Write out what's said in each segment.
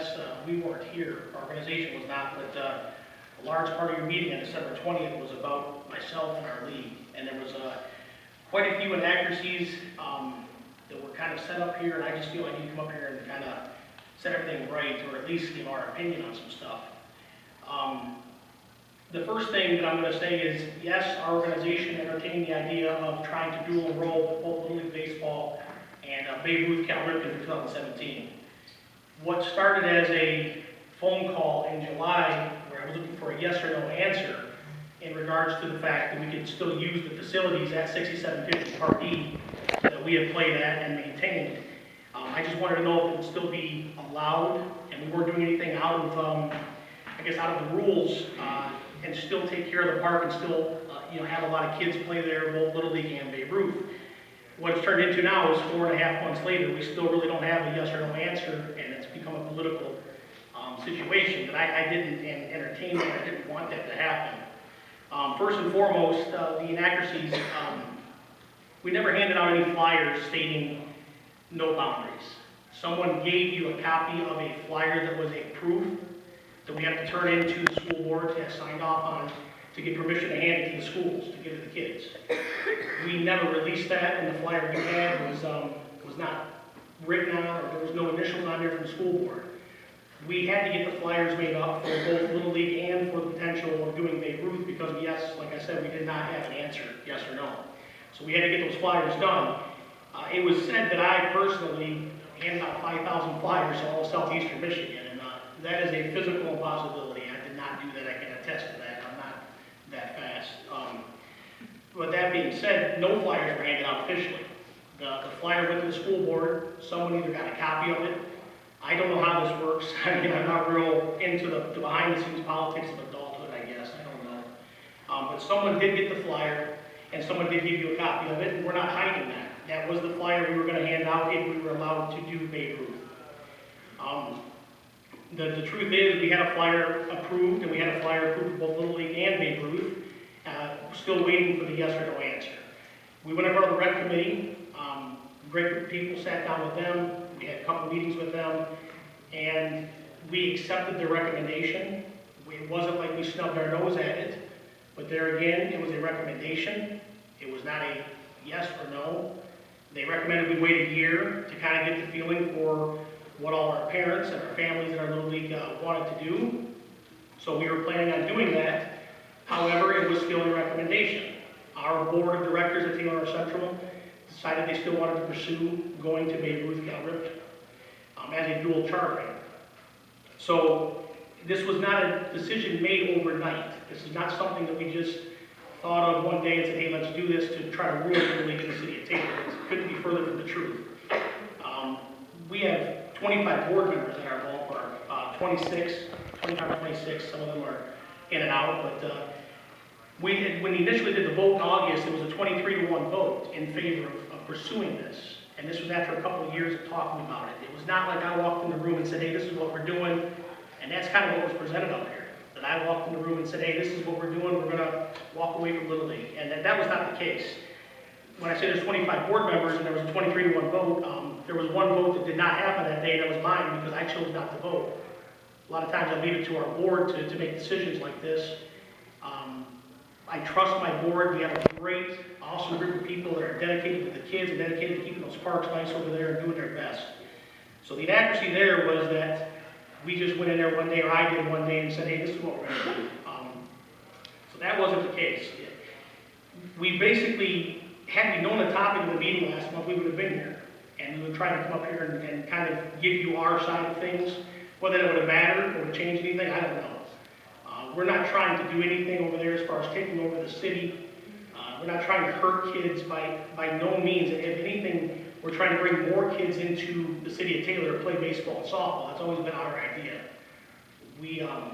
yes, we weren't here, our organization was not, but a large part of your meeting on December 20th was about myself and our league. And there was quite a few inaccuracies that were kind of set up here, and I just feel I need to come up here and kind of set everything right, or at least give our opinion on some stuff. The first thing that I'm going to say is, yes, our organization entertained the idea of trying to dual enroll both Little League Baseball and Babe Ruth Cal Ripken for 2017. What started as a phone call in July, where I was looking for a yes or no answer in regards to the fact that we could still use the facilities at 6750 Part E that we have played at and maintained. I just wanted to know if it would still be allowed, and we weren't doing anything out of, I guess, out of the rules, and still take care of the park and still, have a lot of kids play there, both Little League and Babe Ruth. What it's turned into now is 4.5 months later, we still really don't have a yes or no answer, and it's become a political situation that I didn't entertain that. I didn't want that to happen. First and foremost, the inaccuracies, we never handed out any flyers stating no boundaries. Someone gave you a copy of a flyer that was a proof that we have to turn into the school board to have signed off on to get permission to hand it to the schools, to give it to the kids. We never released that, and the flyer we had was not written on, or there was no initials on there from the school board. We had to get the flyers made up for both Little League and for the potential of doing Babe Ruth, because yes, like I said, we did not have an answer, yes or no. So we had to get those flyers done. It was said that I personally handed out 5,000 flyers to all of southeastern Michigan, and that is a physical impossibility. I did not do that. I can attest to that. I'm not that fast. But that being said, no flyers were handed out officially. The flyer went to the school board. Someone either got a copy of it. I don't know how this works. I mean, I'm not real into the behind-the-scenes politics of adulthood, I guess. I don't know. But someone did get the flyer, and someone did give you a copy of it, and we're not hiding that. That was the flyer we were going to hand out if we were allowed to do Babe Ruth. The truth is, we had a flyer approved, and we had a flyer approved for both Little League and Babe Ruth. Still waiting for the yes or no answer. We went over to the rec committee. Great group of people, sat down with them. We had a couple meetings with them, and we accepted their recommendation. It wasn't like we snubbed our nose at it, but there again, it was a recommendation. It was not a yes or no. They recommended we wait a year to kind of get the feeling for what all our parents and our families in our Little League wanted to do. So we were planning on doing that. However, it was still a recommendation. Our board of directors at Taylor Central decided they still wanted to pursue going to Babe Ruth Cal Ripken as a dual chartering. So this was not a decision made overnight. This is not something that we just thought of one day and said, hey, let's do this to try to ruin the league in the city of Taylor. It couldn't be further from the truth. We have 25 board members in our ballpark, 25 or 26, some of them are in and out, but when we initially did the vote in August, it was a 23-1 vote in favor of pursuing this. And this was after a couple of years of talking about it. It was not like I walked in the room and said, hey, this is what we're doing. And that's kind of what was presented up here. That I walked in the room and said, hey, this is what we're doing. We're going to walk away from Little League. And that was not the case. When I say there's 25 board members and there was a 23-1 vote, there was one vote that did not happen that day, and that was mine because I chose not to vote. A lot of times I leave it to our board to make decisions like this. I trust my board. We have a great, awesome group of people that are dedicated to the kids and dedicated to keeping those parks nice over there and doing their best. So the inaccuracy there was that we just went in there one day, or I did one day, and said, hey, this is what we're going to do. So that wasn't the case. We basically, had we known the topic of the meeting last month, we would have been here. And we would try to come up here and kind of give you our side of things. Whether it would have mattered or would change anything, I don't know. We're not trying to do anything over there as far as taking over the city. We're not trying to hurt kids by no means. If anything, we're trying to bring more kids into the city of Taylor to play baseball and softball. That's always been our idea. We are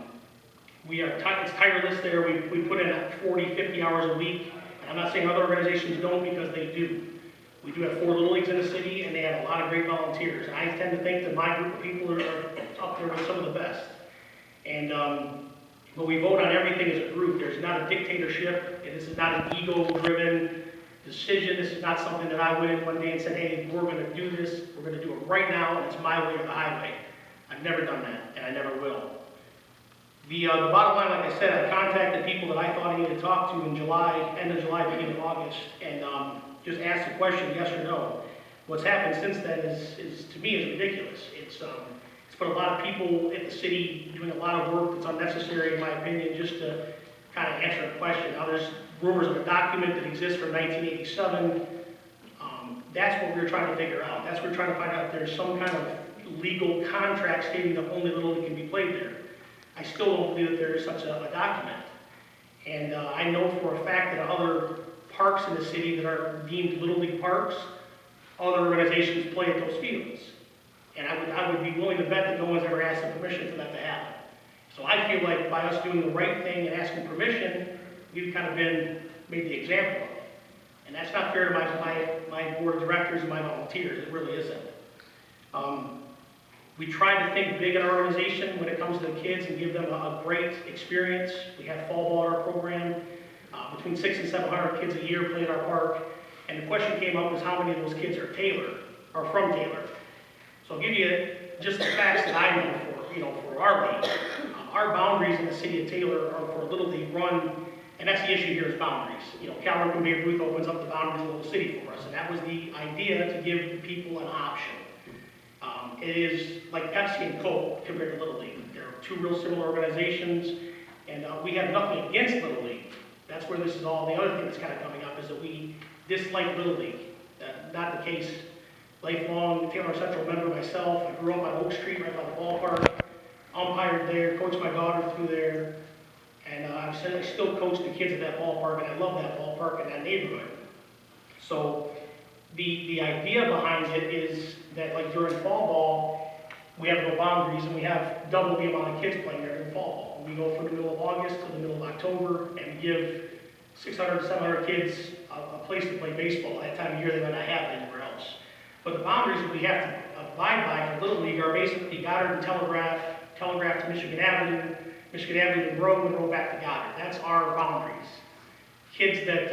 it's tireless there. We put in 40, 50 hours a week. And I'm not saying other organizations don't, because they do. We do have 4 Little Leagues in the city, and they have a lot of great volunteers. And I tend to think that my group of people are up there with some of the best. And but we vote on everything as a group. There's not a dictatorship. This is not an ego-driven decision. This is not something that I went in one day and said, hey, we're going to do this. We're going to do it right now, and it's my way or the highway. I've never done that, and I never will. The bottom line, like I said, I contacted people that I thought I needed to talk to in July, end of July, beginning of August, and just asked the question, yes or no. What's happened since then is to me, is ridiculous. It's put a lot of people at the city doing a lot of work that's unnecessary, in my opinion, just to kind of answer a question. Now, there's rumors of a document that exists from 1987. That's what we're trying to figure out. That's what we're trying to find out if there's some kind of legal contract stating that only Little League can be played there. I still don't believe that there is such a document. And I know for a fact that other parks in the city that are deemed Little League parks, other organizations play at those fields. And I would be willing to bet that no one's ever asked for permission for that to happen. So I feel like by us doing the right thing and asking permission, we've kind of been made the example of. And that's not fair to my board of directors and my volunteers. It really isn't. We try to think big in our organization when it comes to the kids and give them a great experience. We have fall ball in our program. Between 600 and 700 kids a year play in our park. And the question came up was how many of those kids are from Taylor. So I'll give you just the facts that I know for our league. Our boundaries in the city of Taylor are for Little League run, and that's the issue here is boundaries. Calvert and Babe Ruth opens up the boundaries of the little city for us, and that was the idea to give people an option. It is like Pepsi and Coke compared to Little League. They're two real similar organizations, and we have nothing against Little League. That's where this is all. The other thing that's kind of coming up is that we dislike Little League. Not the case. Lifelong Taylor Central member myself. I grew up on Oak Street right by the ballpark. Umpired there, coached my daughter through there. And I still coach the kids at that ballpark, and I love that ballpark and that neighborhood. So the idea behind it is that like during fall ball, we have no boundaries and we have double the amount of kids playing there in fall ball. We go from the middle of August to the middle of October and we give 600, 700 kids a place to play baseball. That time of year they might not have it anywhere else. But the boundaries that we have to abide by for Little League are basically Goddard and Telegraph to Michigan Avenue to Grove, and Grove back to Goddard. That's our boundaries. Kids that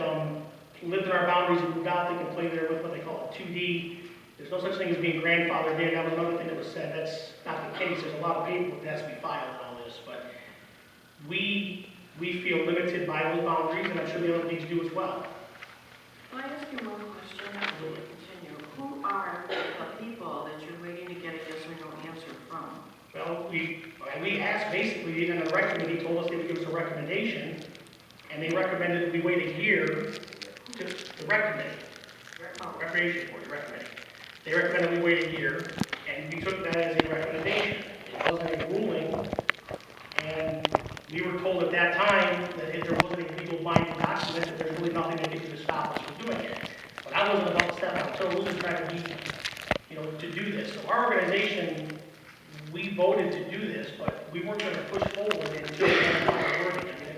lived in our boundaries and moved out, they can play there with what they call a 2D. There's no such thing as being grandfathered in. That was another thing that was said. That's not the case. There's a lot of paperwork that has to be filed and all this. But we feel limited by those boundaries, and I'm sure the other leagues do as well. Can I ask you one question before we continue? Who are the people that you're waiting to get a yes or no answer from? Well, we asked basically, and the rec committee told us they would give us a recommendation, and they recommended that we wait a year to the rec committee, recreation board, the rec committee. They recommended we wait a year, and we took that as a recommendation. It wasn't a ruling, and we were told at that time that if there wasn't a legal binding document, that there's really nothing that could stop us from doing it. But I wasn't about to step on toes and try to be, to do this. So our organization, we voted to do this, but we weren't going to push forward until we had a wording. I mean,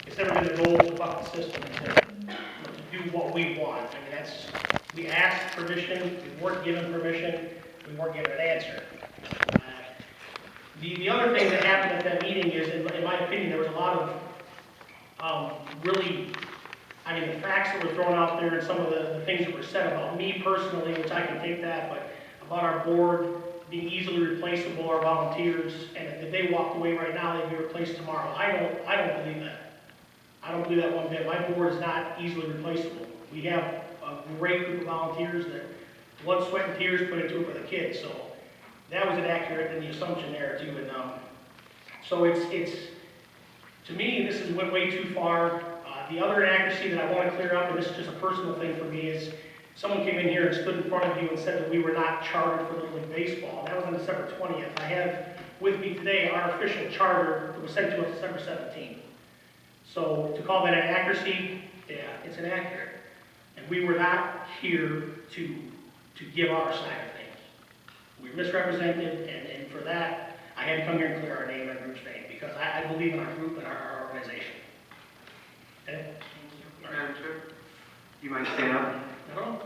it's never been the goal of the system to do what we want. I mean, we asked permission, we weren't given permission, we weren't given an answer. The other thing that happened at that meeting is, in my opinion, there was a lot of the facts that were thrown out there and some of the things that were said about me personally, which I can take that, but about our board being easily replaceable, our volunteers, and if they walked away right now, they'd be replaced tomorrow. I don't believe that. I don't believe that one bit. My board is not easily replaceable. We have a great group of volunteers that blood, sweat, and tears put into it for the kids. So that was inaccurate in the assumption there too. And so it's to me, this is went way too far. The other inaccuracy that I want to clear up, and this is just a personal thing for me, is someone came in here and stood in front of you and said that we were not chartered for Little League Baseball. That was on December 20th. I have with me today our official charter that was sent to us December 17th. So to call that an inaccuracy, yeah, it's inaccurate. And we were not here to give our side of things. We were misrepresented, and for that, I had to come here and clear our name and group's name because I believe in our group and our organization. Okay? Madam Chair, you might stand up. No?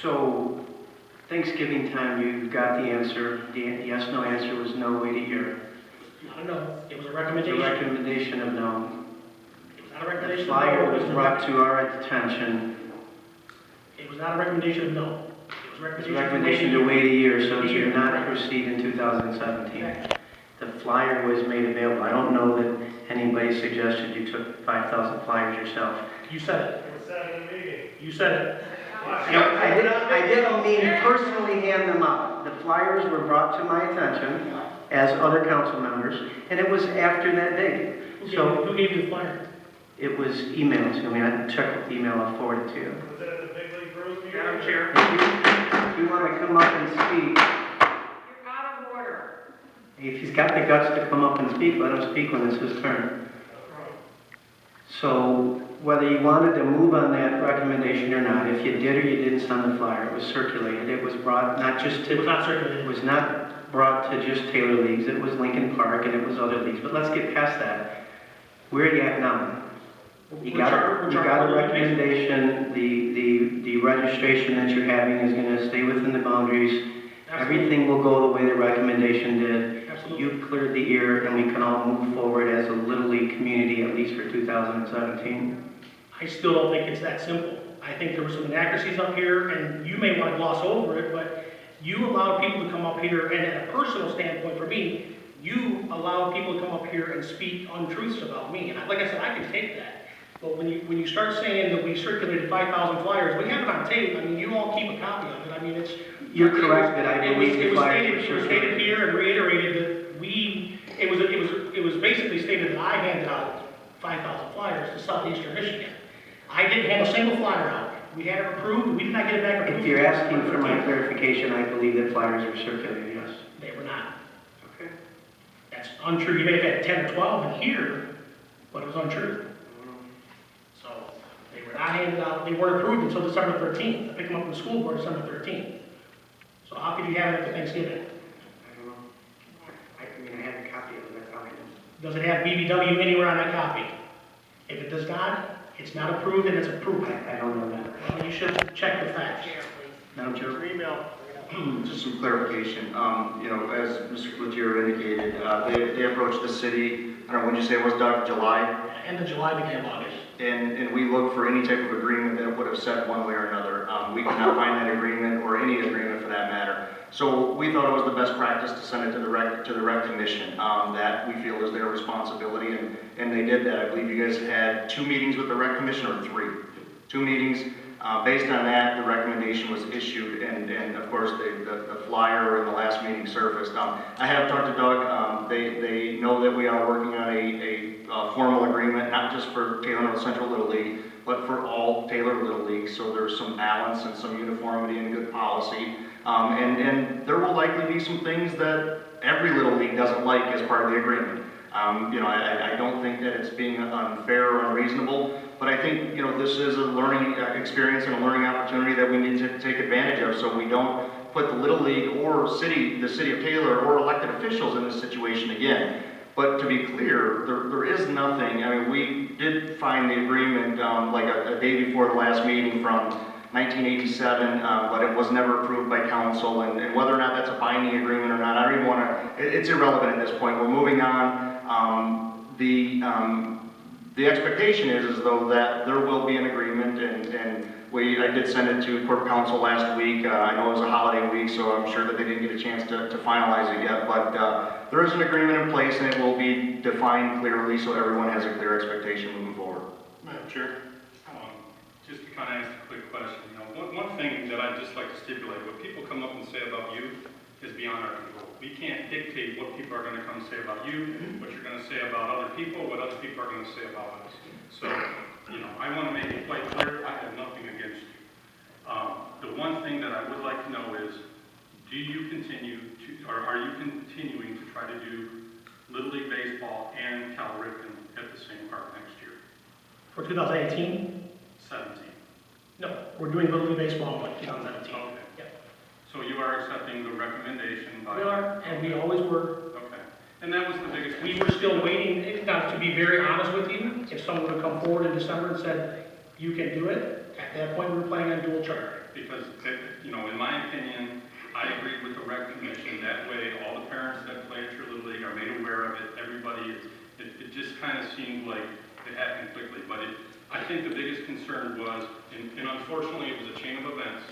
So, Thanksgiving time, you got the answer. The yes, no answer was no, wait a year. Not a no. It was a It's recommendation. a recommendation of no. It was not a recommendation The of no. flyer was brought to our attention. It was not a recommendation of no. It It's a recommendation to wait a year, so A year, to not right. proceed in 2017. Exactly. The flyer was made available. I don't know that anybody suggested you took 5,000 flyers yourself. You said it. What's that in the meeting? You said it. I didn't mean to personally hand them out. The flyers were brought to my attention as other council members, and it was after that date. So Who gave you the flyer? it was emailed to me. I checked with the email. I'll forward it to you. Was that at the Big League Bros meeting? Madam Chair. If you want to come up and speak, You're out of order. if he's got the guts to come up and speak, let him speak when it's his turn. So whether you wanted to move on that recommendation or not, if you did or you didn't send the flyer, it was circulated. It was brought not just It was to, not it circulated. was not brought to just Taylor Leagues. It was Lincoln Park and it was other leagues. But let's get past that. Where are you at now? You got a recommendation. The registration that you're having is going to stay within the boundaries. Everything will go the way the recommendation did. Absolutely. You cleared the air, and we can all move forward as a Little League community, at least for 2017. I still don't think it's that simple. I think there were some inaccuracies up here, and you may want to gloss over it, but you allowed people to come up here, and at a personal standpoint for me, you allowed people to come up here and speak untruths about me. And like I said, I can take that. But when you start saying that we circulated 5,000 flyers, we have it on tape. I mean, you all keep a copy of it. I mean, it's... You're correct that I believe the flyers were It was stated circulated. here and reiterated that it was basically stated that I handed out 5,000 flyers to Southeastern Michigan. I didn't hand a single flyer out. We had it approved, we did not get it back approved. If you're asking for my clarification, I believe that flyers were circulated, yes. They were not. Okay. That's untrue. You may have had 10 or 12 in here, but it was untrue. So they were not handed out, they weren't approved until December 13th. I picked them up from the school board December 13th. So how could you have it at Thanksgiving? I don't know. I mean, I have a copy of it, that's all I know. Does it have BBW anywhere on that copy? If it does not, it's not approved and it's approved. I don't know that. Well, you should check the facts. Madam Chair? Your email. Just some clarification. You know, as Mr. Cloutier indicated, they approached the city, I don't know, when you say it was, Doug, July? End of July, beginning of August. And we looked for any type of agreement that would have said one way or another. We could not find that agreement, or any agreement for that matter. So we thought it was the best practice to send it to the rec commission, that we feel is their responsibility, and they did that. I believe you guys had 2 meetings with the rec commission, or 3? 2 meetings. Based on that, the recommendation was issued, and of course, the flyer in the last meeting surfaced. I have talked to Doug. They know that we are working on a formal agreement, not just for Taylor North Central Little League, but for all Taylor Little Leagues. So there's some balance and some uniformity and good policy. And there will likely be some things that every Little League doesn't like as part of the agreement. You know, I don't think that it's being unfair or unreasonable, but I think, you know, this is a learning experience and a learning opportunity that we need to take advantage of, so we don't put the Little League or the city of Taylor or elected officials in this situation again. But to be clear, there is nothing, I mean, we did find the agreement like a day before the last meeting from 1987, but it was never approved by council, and whether or not that's a binding agreement or not, I don't even want to, it's irrelevant at this point. We're moving on. The expectation is though that there will be an agreement, and I did send it to Corp Council last week. I know it was a holiday week, so I'm sure that they didn't get a chance to finalize it yet, but there is an agreement in place, and it will be defined clearly so everyone has a clear expectation moving forward. Madam Chair. Just to kind of ask a quick question, you know, one thing that I'd just like to stipulate, what people come up and say about you is beyond our control. We can't dictate what people are going to come say about you, what you're going to say about other people, what other people are going to say about us. So, you know, I want to make it quite clear, I have nothing against you. The one thing that I would like to know is, are you continuing to try to do Little League Baseball and Cal Ripken at the same park next year? For 2018? 17. No, we're doing Little League Baseball in 2017. Okay. Yep. So you are accepting the recommendation by... We are, and we always were. Okay. And that was the biggest... We were still waiting, now to be very honest with you, if someone would come forward in December and said, you can do it, at that point we were planning on dual charter. Because, you know, in my opinion, I agree with the rec commission. That way, all the parents that play at your Little League are made aware of it. Everybody, it just kind of seemed like it happened quickly. But I think the biggest concern was, and unfortunately it was a chain of events,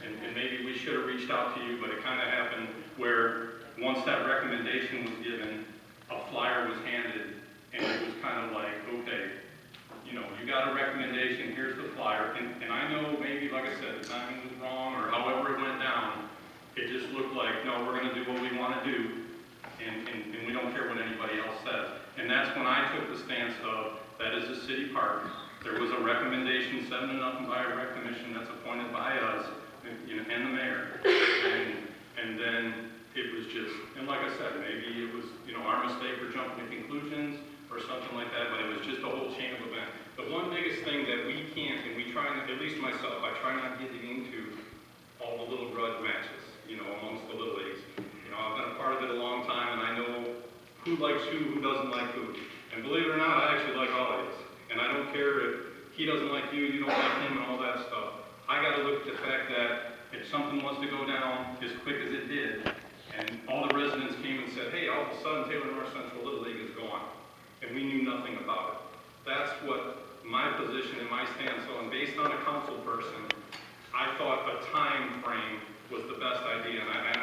and maybe we should have reached out to you, but it kind of happened where once that recommendation was given, a flyer was handed, and it was kind of like, okay, you know, you got a recommendation, here's the flyer, and I know maybe, like I said, the timing was wrong, or however it went down, it just looked like, no, we're gonna do what we wanna do, and we don't care what anybody else says. And that's when I took the stance of, that is a city park. There was a recommendation, 7-0 by a rec commission that's appointed by us, you know, and the mayor. And then it was just, and like I said, maybe it was, you know, our mistake for jumping to conclusions or something like that, but it was just a whole chain of events. The one biggest thing that we can't, and we try not, at least myself, I try not getting into all the little grudge matches, you know, amongst the little leagues. You know, I've been a part of it a long time, and I know who likes who doesn't like who. And believe it or not, I actually like all of these. And I don't care if he doesn't like you don't like him, and all that stuff. I gotta look at the fact that if something was to go down as quick as it did, and all the residents came and said, hey, all of a sudden Taylor North Central Little League is gone, and we knew nothing about it. That's what my position and my stance on, based on a council person, I thought a time frame was the best idea, and I